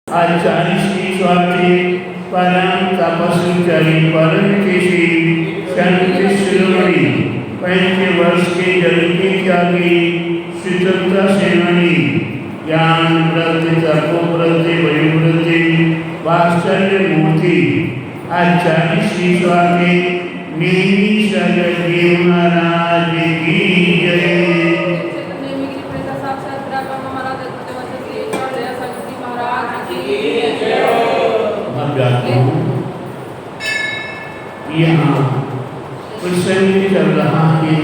आचार्य श्री स्वामी परम तपस्वी परम केशी शांति शिरोमणि 35 वर्ष के जल के त्यागी स्वतंत्रता सेनानी ज्ञान वृद्धि तपोवृद्धि वयोवृद्धि वात्सल्य मूर्ति आचार्य श्री स्वामी नीति सगदेव महाराज की जय। यहाँ प्रसंग चल रहा है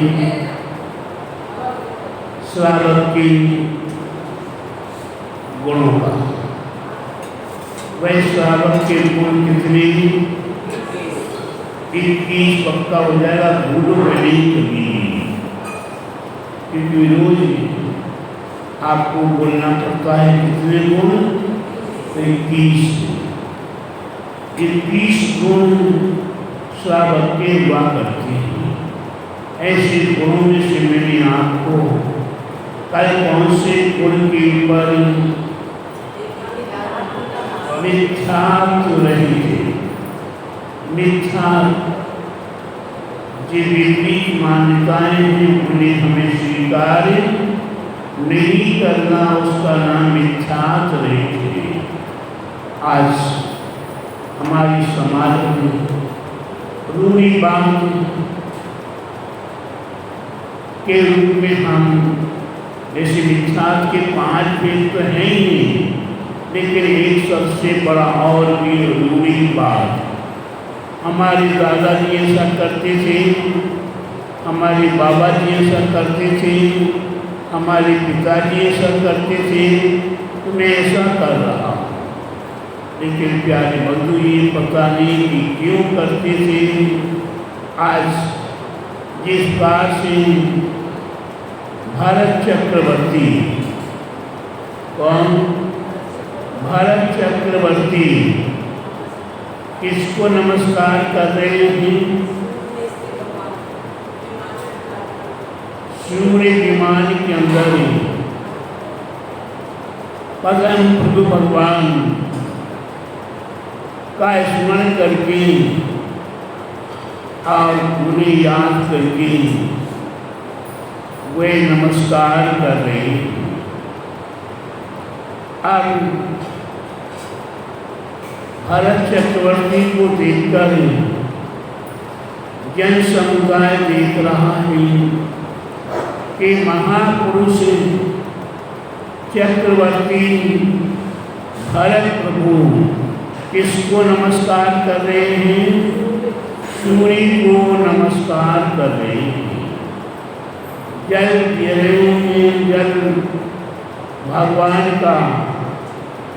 श्रावक के गुणों का। वह श्रावक के गुण कितने 21 पक्का हो जाएगा, भूलो में नहीं कभी, क्योंकि रोज आपको बोलना पड़ता है कितने गुण 21 गुण श्रावक के हुआ करते हैं। ऐसे गुणों में से मैंने आपको कल कौन से गुण के ऊपर मिथ्या रहे थे, मिथ्या जो विपरीत मान्यताएं हैं उन्हें हमें स्वीकार नहीं करना, उसका नाम मिथ्या रहे थे। आज हमारी समाज में रूढ़िवाद के रूप में हम जैसे मिथ्यात के 5 भेद तो हैं ही नहीं, लेकिन एक सबसे बड़ा और भी रूढ़िवाद। हमारे दादाजी ऐसा करते थे, हमारे बाबा जी ऐसा करते थे, हमारे पिताजी ऐसा करते थे, तो मैं ऐसा कर रहा हूँ। लेकिन प्यारे बंधु ये पता नहीं कि क्यों करते थे। आज जिस बार से भारत चक्रवर्ती, कौन भारत चक्रवर्ती किसको नमस्कार कर रहे हैं? सूर्य विमान के अंदर परम प्रभु भगवान का स्मरण करके और उन्हें याद करके वे नमस्कार कर रहे हैं। अब भारत चक्रवर्ती को देखकर जन समुदाय देख रहा है कि महापुरुष चक्रवर्ती भारत प्रभु किसको नमस्कार कर रहे हैं? सूर्य को नमस्कार कर रहे हैं। जल दे रहे हैं, जल भगवान का,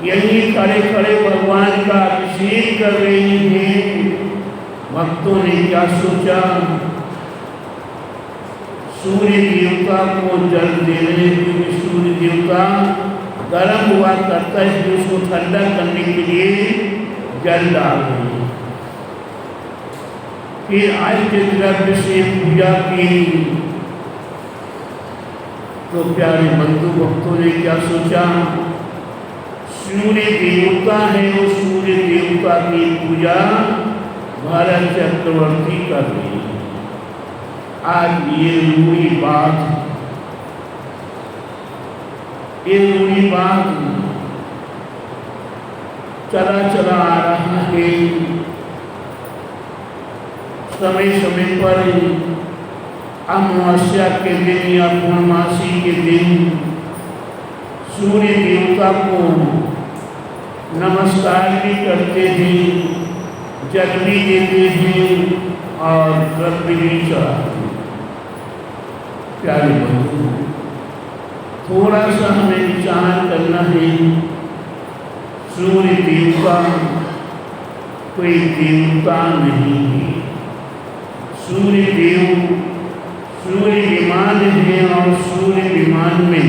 यही खड़े खड़े भगवान का अभिषेक कर रहे हैं। भक्तों ने क्या सोचा? सूर्य देवता को जल दे रहे हैं, क्योंकि सूर्य देवता गर्म हुआ करता है, इसलिए उसको ठंडा करने के लिए जल डाल रहे हैं। फिर आज के द्रव्य से पूजा की तो प्यारे बंधु भक्तों ने क्या सोचा? सूर्य देवता है, वो सूर्य देवता की पूजा भारत चक्रवर्ती कर रहे हैं। आज ये रूढ़िवाद चला चला आ रहा है। समय समय पर अमावस्या के दिन या पूर्णमासी के दिन सूर्य देवता को नमस्कार भी करते हैं, जल भी देते हैं और द्रव्य भी चढ़ाते हैं। प्यारे बंधु, थोड़ा सा हमें विचार करना है। सूर्य देवता कोई देवता नहीं है। सूर्य विमान है और सूर्य विमान में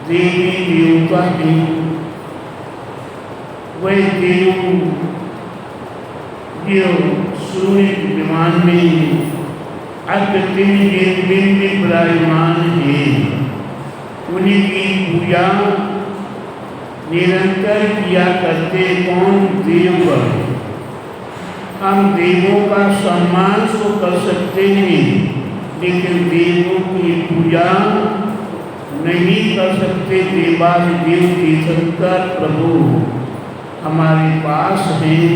देवी देवता है। वह देव जो सूर्य विमान में अग्नि बिंब विराजमान है, उन्हीं की पूजा निरंतर किया करते कौन? देवगण। हम देवों का सम्मान तो कर सकते हैं, लेकिन देवों की पूजा नहीं कर सकते। देवादिदेव तीर्थंकर प्रभु हमारे पास हैं,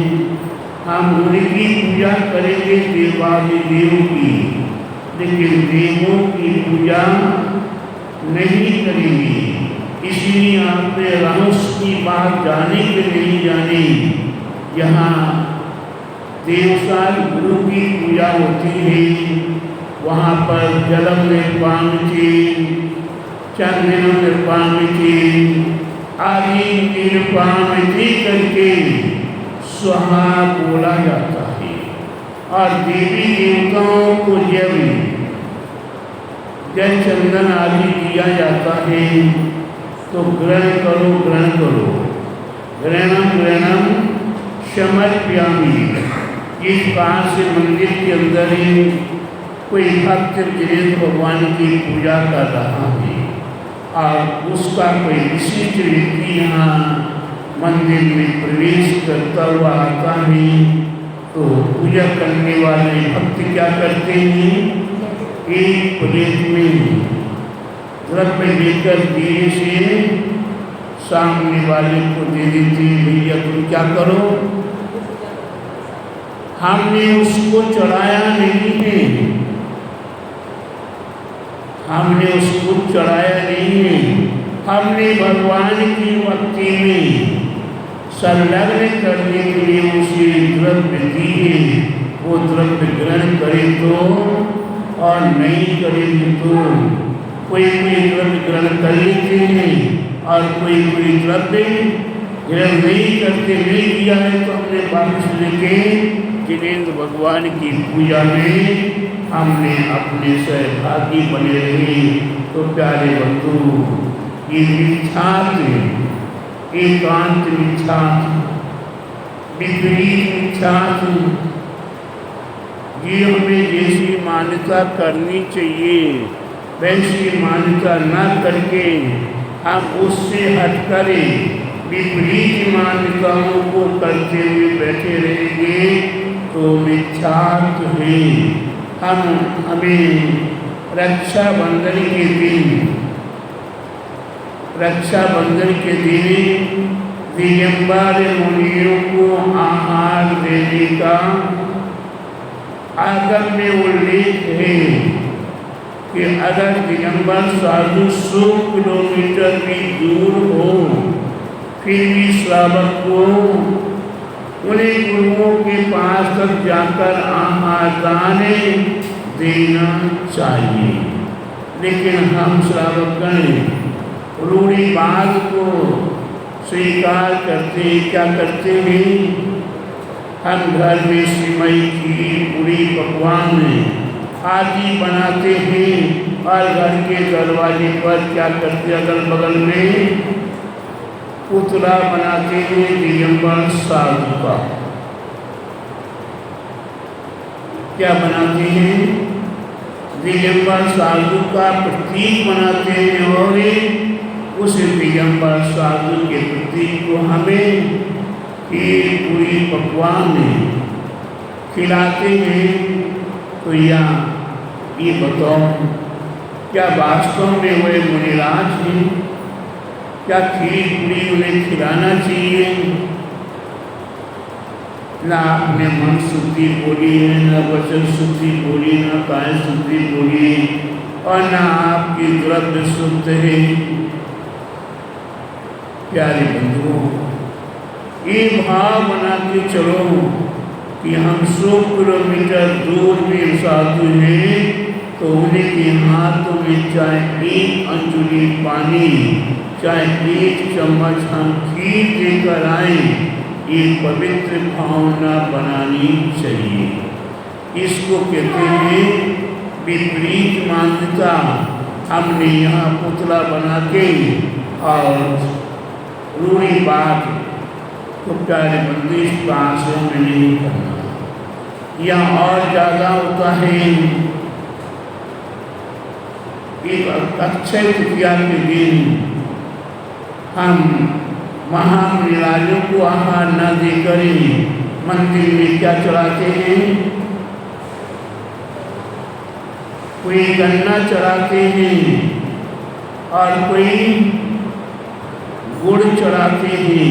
हम उनकी पूजा करेंगे, देवादिदेव की, लेकिन देवों की पूजा नहीं करेंगे। इसलिए आपने रहस्य की बात जाने के नहीं जाने, यहाँ देवसाल गुरु की पूजा होती है, वहाँ पर जलम निर्वाण के, चंदन निर्वाण के आदि निर्वाण करके स्वाहा बोला जाता है। और देवी देवताओं को जब जल चंदन आदि दिया जाता है तो ग्रहण करो, ग्रहण करो, ग्रहणम ग्रहणम समर्पयामि। इस बात से मंदिर के अंदर ही कोई भक्त गणेश भगवान की पूजा कर रहा है और उसका कोई विशिष्ट व्यक्ति यहाँ मंदिर में प्रवेश करता हुआ आता है, तो पूजा करने वाले भक्त क्या करते हैं? एक प्लेट में द्रव्य लेकर धीरे से सामने वाले को दे देते, भैया तुम क्या करो, हमने उसको चढ़ाया नहीं है, हमने उसको चढ़ाया नहीं है, हमने भगवान की भक्ति में संलग्न करने के लिए उसे द्रव्य दिए। वो द्रव्य ग्रहण करे तो और नहीं करेंगे तो कोई द्रव्य ग्रहण कर लेते हैं और कोई द्रव्य ग्रहण नहीं करते। नहीं किया है तो हमने वापस लेके जिनेन्द्र भगवान की पूजा में हमने अपने सहभागी बने रहे। तो प्यारे बंधु, ये मिथ्यात्व, एकांत मिथ्यात्व, विपरीत मिथ्यात्व, ये हमें जैसी मान्यता करनी चाहिए वैसी मान्यता न करके हम उससे हट करें विपरीत मान्यताओं को करते हुए बैठे रहेंगे तो मिथ्यात्व है। हमें रक्षाबंधन के दिन दिगंबर मुनियों को आहार देने का आगम में उल्लेख है कि अगर दिगंबर साधु 100 किलोमीटर भी दूर हो फिर भी श्रावक को उन्हें गुरुओं के पास तक जाकर आहार दाने देना चाहिए। लेकिन हम श्रावकगण रूढ़िवाद को स्वीकार करते क्या करते हैं? हम घर में सिमई की पूरी पकवान आदि बनाते हैं और घर के दरवाजे पर क्या करते, अगल बगल में पुतला बनाते हैं दिगंबर साधु का। क्या बनाते हैं? दिगंबर साधु का प्रतीक बनाते हैं और उस दिगंबर साधु के प्रतीक को हमें पूरी पकवान खिलाते हैं। तो ये बताओ, क्या वास्तव में वे मुनिराज हैं? क्या खीर पूरी उन्हें खिलाना चाहिए? ना आपने मन शुद्धि बोली है, ना वचन शुद्धि बोली, ना काय शुद्धि बोली और ना आपकी द्रव्य शुद्ध है। प्यारे बंधुओं, ये भाव बना के चलो कि हम 100 किलोमीटर दूर में साधु हैं तो उनके हाथों में चाहे 1 अंजुली पानी, चाहे 1 चम्मच हम खीर देकर आए, ये पवित्र भावना बनानी चाहिए। इसको कहते हैं विपरीत मान्यता। हमने यहाँ पुतला बना के और रूढ़िवाद तो प्यारे बंदी इस बात से हमें नहीं करना। यह और ज़्यादा होता है एक अक्षय तृतीया के दिन हम महामृगालों को आहार न देकर मंदिर में क्या चढ़ाते हैं? कोई गन्ना चढ़ाते हैं और कोई गुड़ चढ़ाते हैं।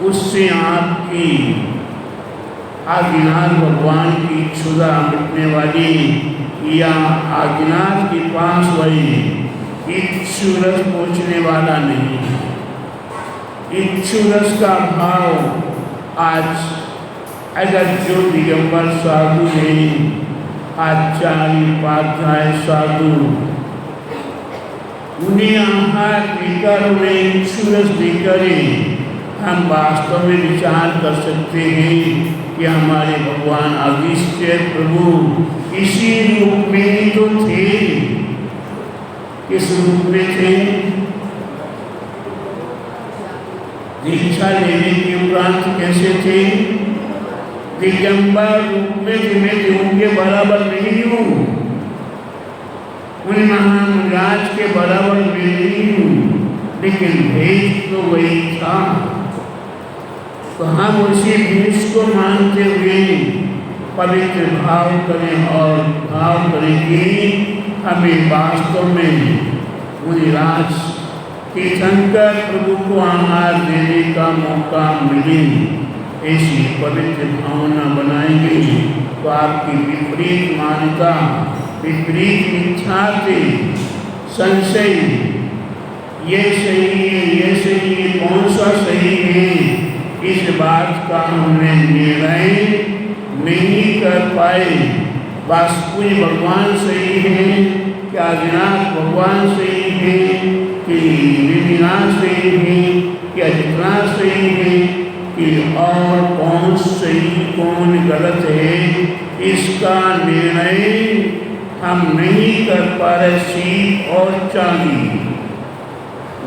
उससे आपकी आदिनाथ भगवान की क्षुधा मिटने वाली या आदिनाथ के पास वही इच्छु रस पहुँचने वाला नहीं। इच्छु रस का भाव आज अगर जो दिगंबर साधु हैं, आचार्य उपाध्याय साधु, उन्हें आहार देकर उन्हें इच्छु रस देकर हम वास्तव में विचार कर सकते हैं कि हमारे भगवान आदित्य प्रभु इसी रूप में ही तो थे। किस रूप में थे? दीक्षा लेने के उपरांत कैसे थे? दिगंबर रूप में जिन्हें उनके बराबर नहीं हूँ, उन महाराज के बराबर में नहीं हूँ, लेकिन भेष तो वही था। तो हम उसी भेष को मानते हुए पवित्र भाव करें और भाव करें कि हमें वास्तव में मुनिराज तीर्थंकर प्रभु को आहार देने का मौका मिले। ऐसी पवित्र भावना बनाएंगे तो आपकी विपरीत मान्यता, विपरीत इच्छा से संशय, ये सही है, ये सही है, कौन सा सही है, इस बात का हमने निर्णय नहीं कर पाए। बस कोई भगवान सही है, क्या आदिनाथ भगवान सही है, कि विधिनाथ सही है, क्या जितना सही है, कि और कौन सही कौन गलत है, इसका निर्णय हम नहीं कर पा रहे। सीप और चांदी,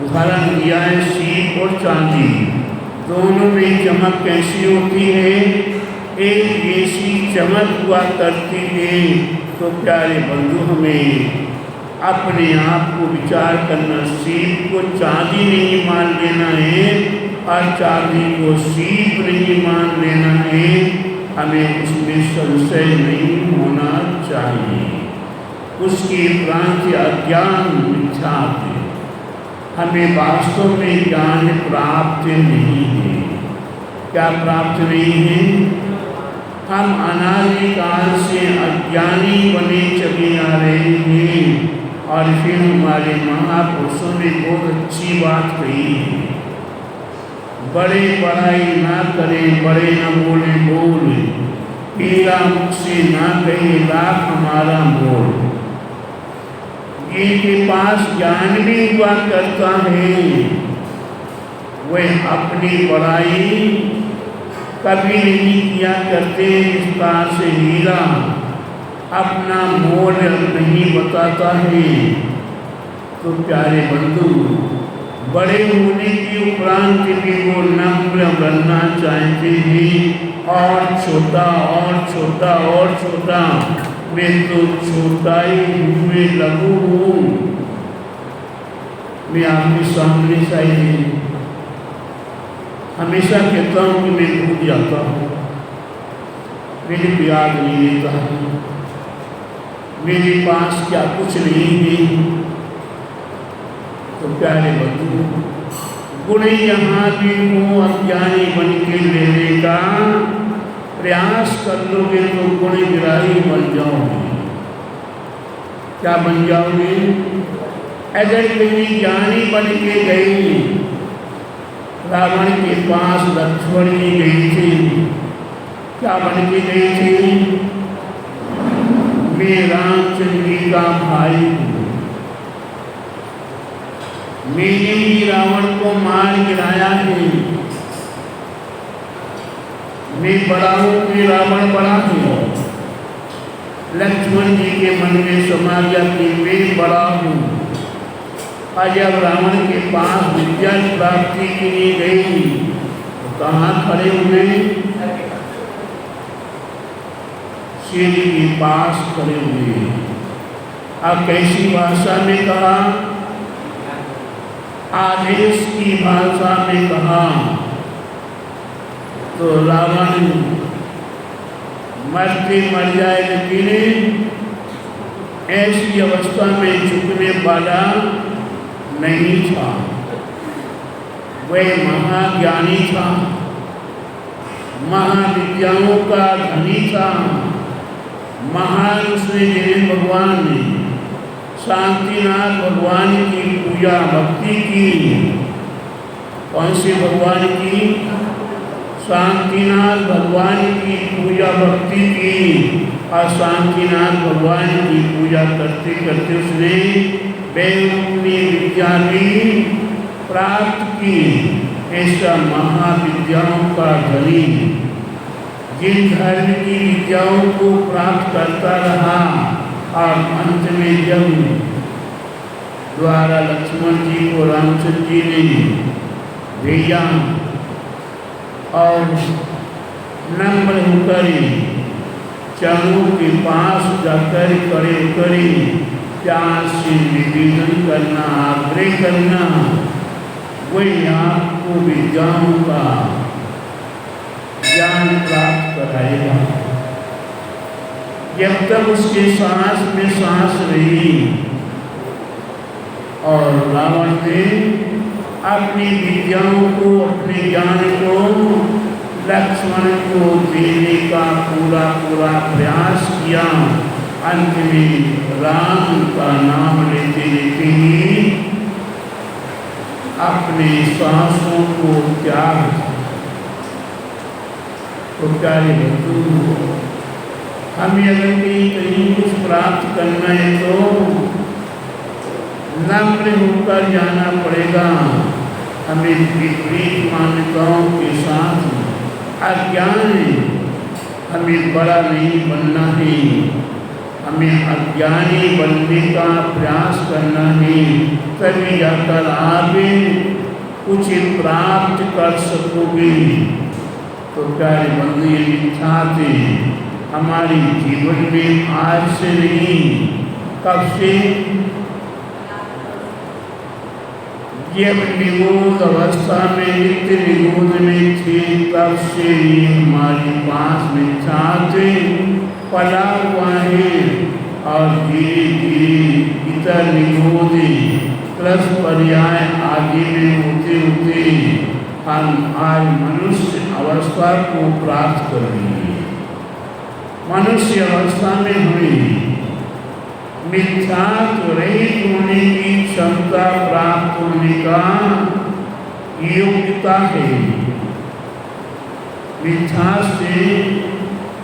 उदाहरण दिया है, सीप और चांदी दोनों में चमक कैसी होती है? एक ऐसी चमक हुआ करती है। तो प्यारे बंधु, हमें अपने आप को विचार करना, सीप को चांदी नहीं मान लेना है और चांदी को सीप नहीं मान लेना है। हमें उसमें संशय नहीं होना चाहिए। उसकी भ्रांति अज्ञान इच्छा है, हमें वास्तव में ज्ञान प्राप्त नहीं है। क्या प्राप्त नहीं है? हम अनादिकाल से अज्ञानी बने चले आ रहे हैं। और फिर हमारे महापुरुषों ने बहुत अच्छी बात कही है, बड़े बड़ाई ना करें, बड़े न बोले बोल, पीरा मुख से ना कहे लाख हमारा मोल। जिनके पास ज्ञान भी हुआ करता है, वह अपनी बड़ाई कभी नहीं किया करते। इस प्रकार से हीरा अपना मोल नहीं बताता है। तो प्यारे बंधु, बड़े होने के उपरांत भी वो नम्र बनना चाहते हैं, और छोटा और छोटा और छोटा। मैं तो छोटा ही हुए लगू हूँ। मैं आपके सामने चाहिए हमेशा कहता हूँ कि मैं भूल जाता हूँ, मेरे को याद नहीं रहता है, मेरे पास क्या कुछ नहीं है। तो प्यारे बंधु, गुण यहाँ भी हूँ अज्ञानी बन के लेने का प्रयास कर लोगे तो गुण गिराही बन जाओगे। क्या बन जाओगे? अगर कहीं ज्ञानी बन के गई, रावण के पास लक्ष्मण जी गई थी, क्या बन के गई थी? मैं रामचंद्र जी का भाई हूँ, मैंने ही रावण को मार गिराया है, मैं बड़ा हूँ कि रावण बड़ा है। लक्ष्मण जी के मन में समा गया कि मैं बड़ा हूँ। और जब रावण के पास विद्या प्राप्ति के लिए गई तो कहाँ खड़े हुए? शेर के पास खड़े हुए। अब कैसी भाषा में कहा? आदेश की भाषा में कहा। तो रावण मरते मर जाए, लेकिन ऐसी अवस्था में झुकने वाला नहीं था। वह महाज्ञानी था, महाविद्याओं का धनी था। महान उसने जिन्हें भगवान ने शांतिनाथ भगवान की पूजा भक्ति की। कौन से भगवान की? शांतिनाथ भगवान की पूजा भक्ति की। और शांतिनाथ भगवान की पूजा करते करते उसने वैरूपी विद्या भी प्राप्त की। ऐसा महाविद्याओं का धनी जिन धर्म की विद्याओं को प्राप्त करता रहा और अंत में जब द्वारा लक्ष्मण जी को रामचंद्र जी ने भेजा और नम्र होकर चरणों के पास जाकर खड़े होकर प्यार से निवेदन करना, आग्रह करना, वही आपको विद्याओं का ज्ञान प्राप्त कराएगा। जब तक उसके सांस में सांस रही और रावण ने अपनी विद्याओं को, अपने ज्ञान को लक्ष्मण को देने का पूरा प्रयास किया। अंत में राम का नाम लेते लेते ही अपने सांसों को त्याग। तो प्यारे बंधु, हमें अगर कहीं कुछ प्राप्त करना है तो नम्र होकर जाना पड़ेगा। हमें विपरीत मान्यताओं के साथ अज्ञान हमें बड़ा नहीं बनना है। हमें अज्ञानी बनने का प्रयास करना है, तभी जाकर आप कुछ प्राप्त कर सकोगे। तो प्यारे बंधु, ये मिथ्यात हमारे जीवन में आज से नहीं, कब से? जब निगोद अवस्था में, नित्य निगोद में थे, तब से ही हमारे पास मिथ्यात पला हुआ है। और धीरे धीरे इतर निगोद प्लस पर्याय आगे में होते होते हम आज मनुष्य अवस्था को प्राप्त कर लिए। मनुष्य अवस्था में हमें मिथ्यात्व रहित होने की क्षमता प्राप्त होने का योग्यता है। मिथ्या से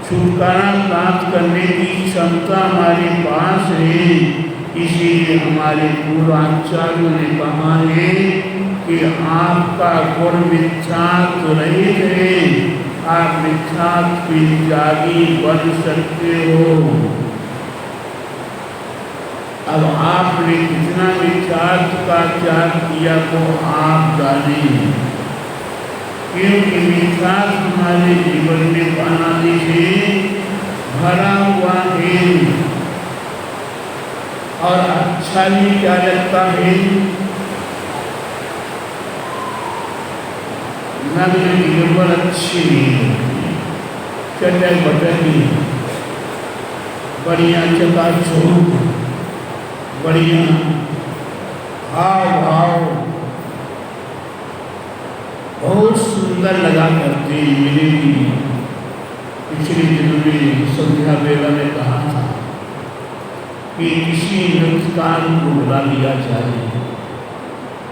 छुटकारा प्राप्त करने की क्षमता हमारे पास है। इसीलिए हमारे पूर्वाचार्यों ने कहा है कि आपका गुण मिथ्यात्व रहित है, आप मिथ्यात्व की त्यागी बन सकते हो। अब आपने कितना मिथ्यात्व का त्याग किया तो आप जाने, क्योंकि मिथ्यात्व हमारे जीवन में अनादि से भरा हुआ है। और अच्छा भी क्या लगता है? नग्न निर्बल अच्छी चटक बटकी, बढ़िया चकाचौंध, बढ़िया हाव भाव, बहुत सुंदर लगा करते मिलेगी। पिछले दिनों में संध्या बेला में कहा था कि किसी नृत्यकार को बुला लिया जाए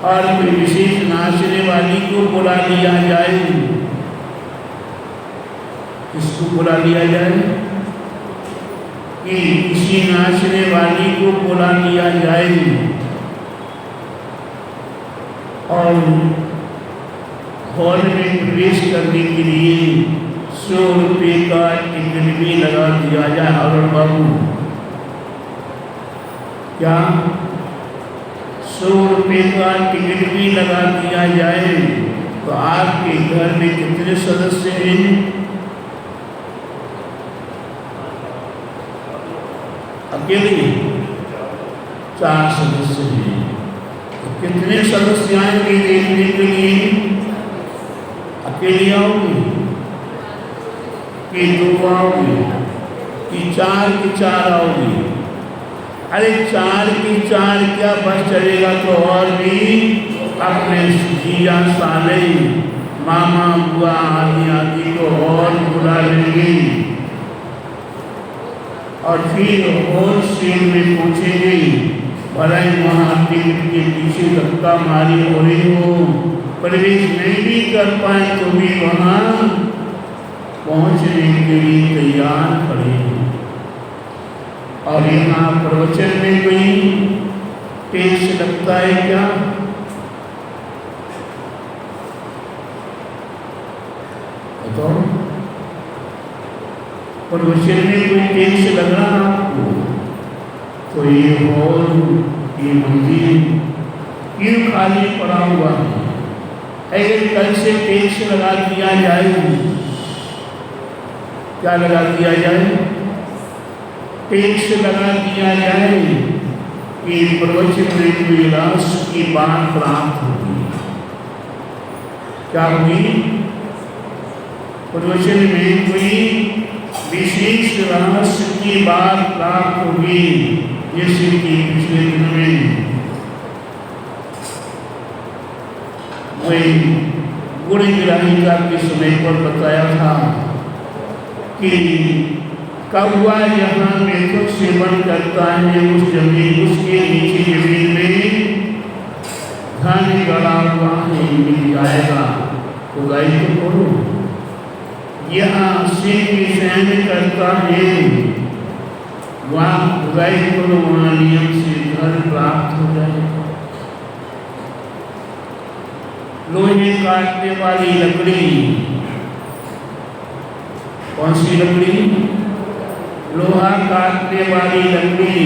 और कोई विशेष नाचने वाली को बुला लिया जाए। किसको बुला लिया जाए? कि किसी नाचने वाली को बुला लिया जाए और हॉल में प्रवेश करने के लिए 100 रुपये का टिकट भी लगा दिया जाए। और बाबू क्या 100 रुपये का टिकट भी लगा दिया जाए तो आपके घर में कितने सदस्य हैं? अकेले 4 सदस्य हैं। तो कितने सदस्य आएंगे देखने के लिए? अकेले आओगे कि 2 आओगे कि 4 के 4 आओगे? अरे 4 के 4 क्या बस चलेगा तो और भी अपने जीजा साले मामा बुआ आदि आदि को और बुला लेंगे और फिर होलसेल में पूछेंगे, भलाई महाटिकट के पीछे धक्का मारी हो रही हो, प्रवेश नहीं भी कर पाए तो भी वहाँ पहुँचने के लिए तैयार खड़े हैं। और यहाँ प्रवचन में कोई टैक्स लगता है क्या? तो प्रवचन में कोई टैक्स लग रहा आपको? तो ये हॉल, ये मंदिर क्यों खाली पड़ा हुआ है? अगर कल से टैक्स लगा दिया जाए, क्या लगा दिया जाए? टैक्स लगा दिया जाए कि प्रवचन में कोई रस की बात प्राप्त होगी। क्या होगी? प्रवचन में कोई विशेष रहस्य की बात प्राप्त होगी। जैसे कि पिछले दिन में वही गुड़ गिराहिका के समय पर बताया था कि कौवा यहाँ मेथक सेवन करता है, उस जमीन उसके नीचे जमीन में धन गड़ा हुआ है, मिल जाएगा। तो गाय तो बोलो, यहाँ सिंह सहन करता है, वहाँ गाय को वहाँ नियम से धन प्राप्त हो जाएगा। लोहे काटने वाली लकड़ी, कौन सी लकड़ी? लोहा काटने वाली लकड़ी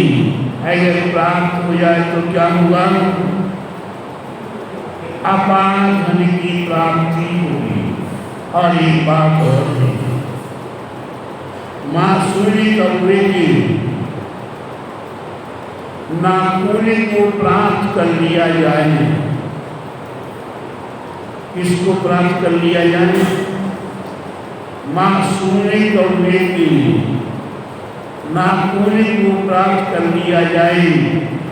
अगर प्राप्त हो जाए तो क्या हुआ? अपार धन की प्राप्ति होगी। और एक बात और है, माँ सूर्य कौवे की नाखून को प्राप्त कर लिया जाए। किसको प्राप्त कर लिया जाए? माँ सूर्य कौवे की नाखून को प्राप्त कर लिया जाए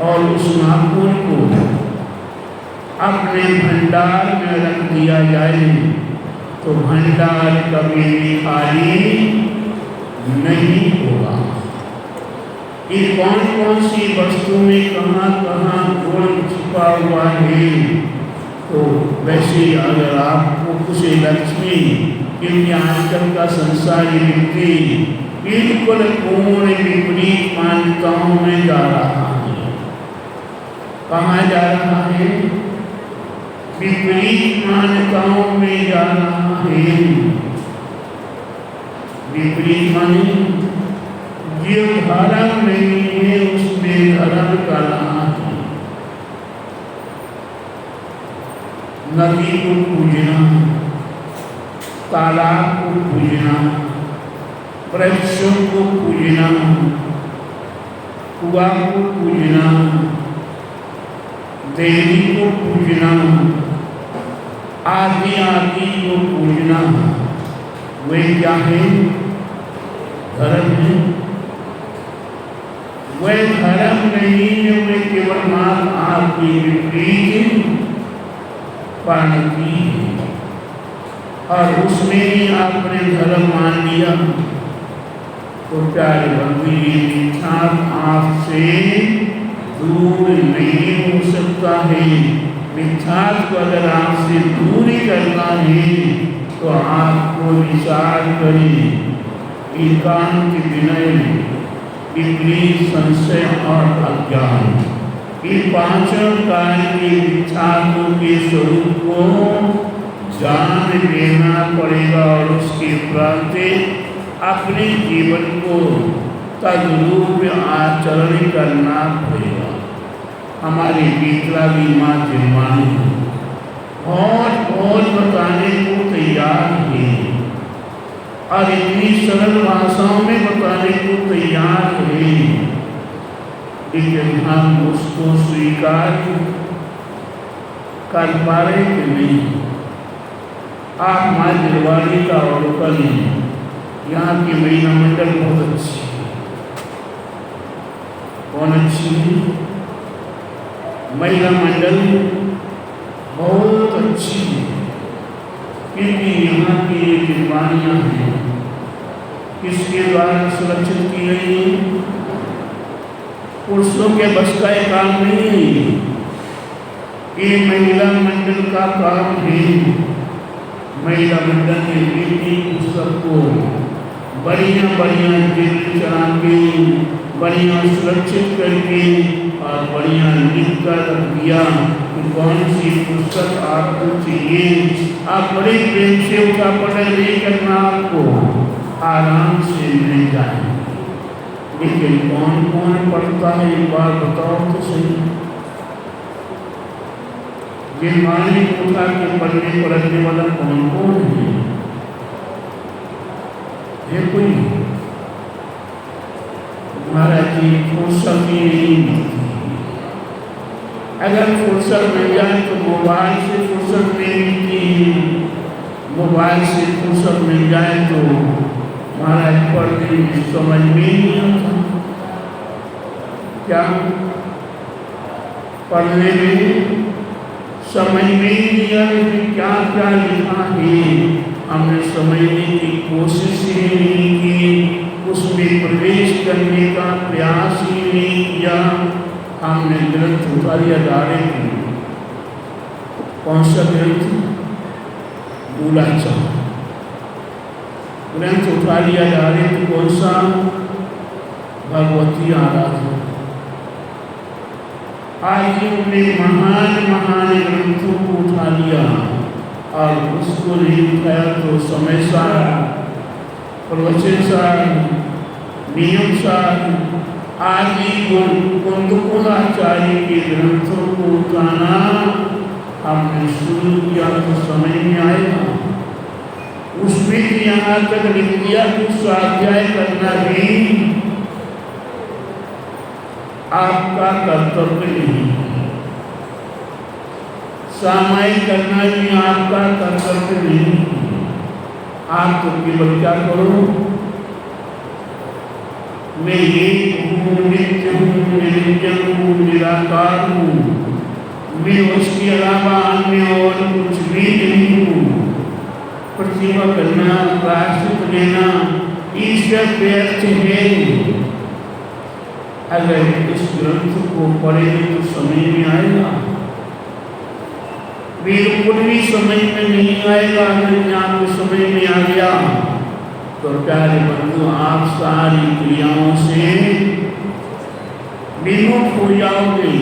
और उस नाखून को अपने भंडार में रख दिया जाए तो भंडार कभी भी खाली नहीं होगा। ये कौन कौन सी वस्तु में कहाँ कहाँ गुण छुपा हुआ है? तो वैसे अगर आपको कुछ लक्ष्मी, क्योंकि आजकल का संसारी व्यक्ति बिल्कुल पूर्ण विपरीत मान्यताओं में जा रहा है। कहाँ जा रहा है? विपरीत मान्यताओं में जा रहा है। विपरीत माने जो धर्म नहीं है उसमें धर्म का नाम है। नदी को पूजना, तालाब को पूजना, वृक्षों को पूजना, कुआं को पूजना, देवी को पूजना, आदि आदि को पूजना, वे क्या है? धर्म है। वे धर्म नहीं है, वे केवल मात्र आपकी विपरीत पानी है और उसमें ही आपने धर्म मान लिया। तो प्यारे बंधु, ये मिथ्या आपसे दूर नहीं हो सकता है। मिथ्या को अगर आपसे दूरी करना है तो आपको विचार करें, एकांत विनय, विपरीत संशय और अज्ञान, ये पांचों कार्य के मिथ्यात्व के स्वरूप को जान लेना पड़ेगा और उसके प्रति अपने जीवन को तद्रूप आचरण करना पड़ेगा। हमारी विकलांगी माँ जिम्मानी बहुत बताने को तैयार है और इतनी सरल भाषाओं में बताने को तैयार है, लेकिन हम उसको स्वीकार कर पा रहे कि नहीं। आप माँ दिलवाड़ी का अवलोकन है, यहाँ की महिला मंडल बहुत अच्छी है। कौन अच्छी है? महिला मंडल बहुत अच्छी है, क्योंकि यहाँ की ये दिलवानियाँ हैं किसके द्वारा सुरक्षित की गई है? पुरुषों के बस का एक काम नहीं है, ये महिला मंडल का काम है। महिला मंडल के बेटी सबको बढ़िया बढ़िया जेल चला के, बढ़िया सुरक्षित करके और बढ़िया लिख कर रख दिया कि कौन सी पुस्तक आपको चाहिए। आप बड़े प्रेम से उसका पढ़ाई नहीं करना, आपको आराम से मिल जाए। लेकिन कौन कौन पढ़ता है एक बार बताओ तो सही। गिरवानी कोठा के पढ़ने पढ़ने वाला कौन कौन है कोई? महाराज जी फुर्सत ही नहीं मिलती। अगर फुर्सत मिल जाए तो मोबाइल से फुर्सत नहीं मिलती, मोबाइल से फुर्सत मिल जाए तो महाराज पढ़ने में समझ में नहीं आता। क्या पढ़ने में समझ में नहीं आ रही क्या क्या लिखा है, हमने समझने की कोशिश ही नहीं की, उसमें प्रवेश करने का प्रयास ही नहीं किया। हमने ग्रंथ उठा लिया डायरेक्ट। कौन सा ग्रंथ? मूलाचार ग्रंथ उठा लिया डायरेक्ट। कौन सा? भगवती आराधना। आज हमने महान महान ग्रंथों को उठा लिया और उसको नहीं उठाया तो समय सार, प्रवचन सार, नियम सार आदि कुंदकुलाचार्य के ग्रंथों को उठाना हमने शुरू किया तो समझ में आएगा। उसमें भी यहाँ तक लिख दिया कि स्वाध्याय करना भी आपका कर्तव्य नहीं, सामायिक करना भी आपका कर्तव्य नहीं। आप तो केवल क्या करो, मैं ये हूँ, नित्य हूँ, निरंजन हूँ, निराकार हूँ, मैं उसके अलावा अन्य और कुछ भी नहीं हूँ। प्रतिमा करना, प्रायश्चित लेना ईश्वर व्यर्थ है। अगर इस ग्रंथ को पढ़ेंगे तो समझ में आएगा, बिल्कुल भी समझ में नहीं आएगा। अगर आपको समझ में आ गया तो प्यारे बंधु आप सारी क्रियाओं से विमुख हो जाओगे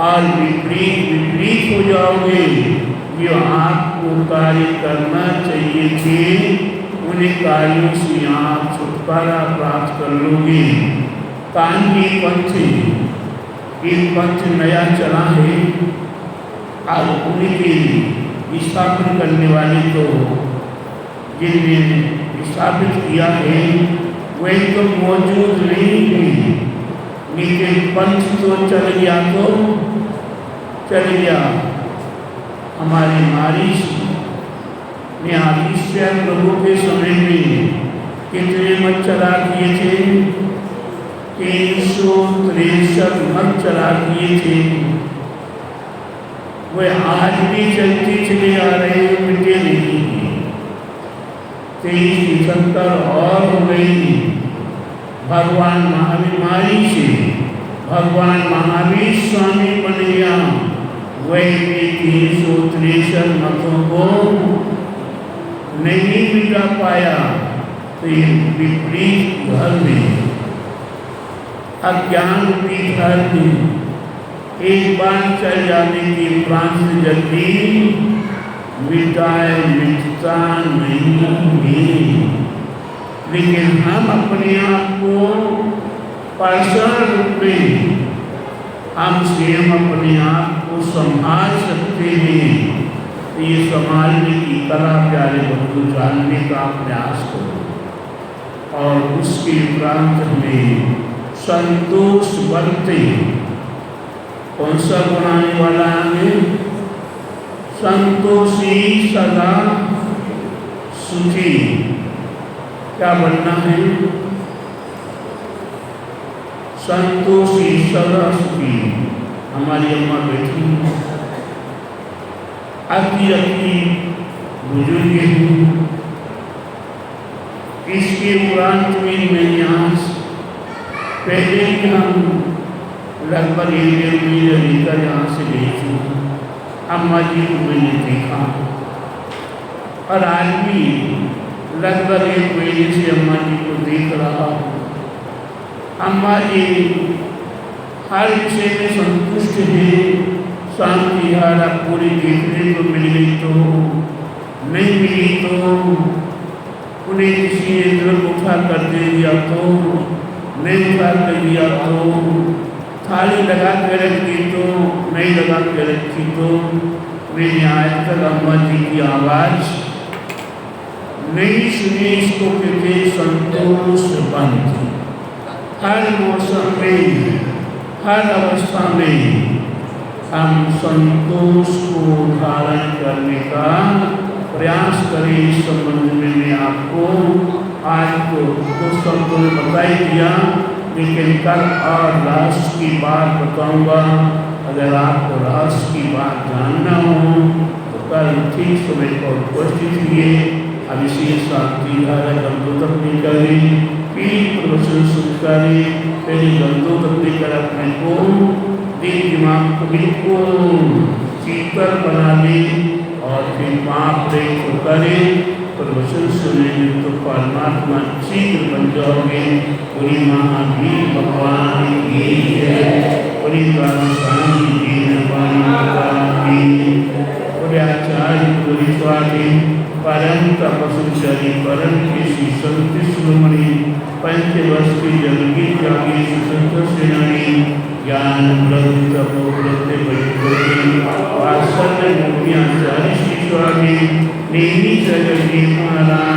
और विपरीत हो जाओगे। जो आपको कार्य करना चाहिए थे उन्हीं कार्यों से आप छुटकारा प्राप्त कर लोगे। कांगी पंथ, एक पंथ नया चला है और उनकी स्थापना करने वाले तो जिनने स्थापित किया है वह तो मौजूद नहीं है, लेकिन पंथ तो चल गया तो चल गया। हमारे महर्षि ने आदिश्य प्रभु के समय में कितने मत चला दिए थे? 363 मत चला दिए थे। वह आज भी चलती चले आ रहे हैं, मिटे नहीं। 23-75 और हो गई। भगवान महावीर से भगवान महावीर स्वामी बन गया। वही भी 363 मतों को नहीं मिटा पाया। तो ये विपरीत धर्म है, अज्ञान की धर्म है। एक बार चल जाने की प्रांत जल्दी मिटाए मिटता नहीं है। लेकिन हम अपने आप को पर्सनल रूप में हम स्वयं अपने आप को संभाल सकते हैं। ये संभालने की कला प्यारे बंधु जानने का प्रयास करो और उसके उपरांत में संतोष बनते। कौन सा गुण आने वाला है? संतोषी सदा सुखी। क्या बनना है? संतोषी सदा सुखी। हमारी अम्मा बैठी अति बुजुर्ग हूँ, इसके उपरांत में मैंने आज पहले ही हम लगभग 1 महीने लेकर यहाँ से गई थी। अम्मा जी को मैंने देखा और आज भी लगभग 1 महीने से अम्मा जी को देख रहा हूँ। अम्मा जी हर विषय में संतुष्ट है। शांति धारा पूरी देखने को मिल गई तो, नहीं मिली तो उन्हें किसी ने तुरंत उठा कर दे दिया तो, नहीं उठा कर दिया तो, थाली लगा के रख दी तो, नहीं लगा के रखी तो, मैंने आज तक अम्मा जी की आवाज़ नहीं सुनी। इसको कहते संतोष बंद। हर मौसम में, हर अवस्था में हम संतोष को धारण करने का प्रयास करें। इस संबंध में मैं आपको आज तो कुछ शब्दों में बता ही दिया, लेकिन कल और रहस्य की बात बताऊंगा। अगर आपको रहस्य की बात जानना हो तो कल ठीक समय पर उपस्थित हुए। अब इसी शांति धारा गंदों तक निकलें, फिर प्रवचन शुरू करें। पहले गंदों तक लेकर अपने को दिल दिमाग को बिल्कुल शीतल बना लें और फिर पाप को करें। प्रवचन सुनेंगे तो परमात्मा शीघ्र बन जाओगे। पूरी महावीर भगवान की जय। पूरी स्वामी जी पूरे आचार्य पूरी स्वामी परम तपस्वी परम ऋषि संत शिरोमणि पंचवर्ष की जगगी जागी सुसंत सेनानी ज्ञान उपलब्ध तपोलब्ध वात्सल्य मूर्ति आचार्य श्री स्वामी नेमी जगजी महाराज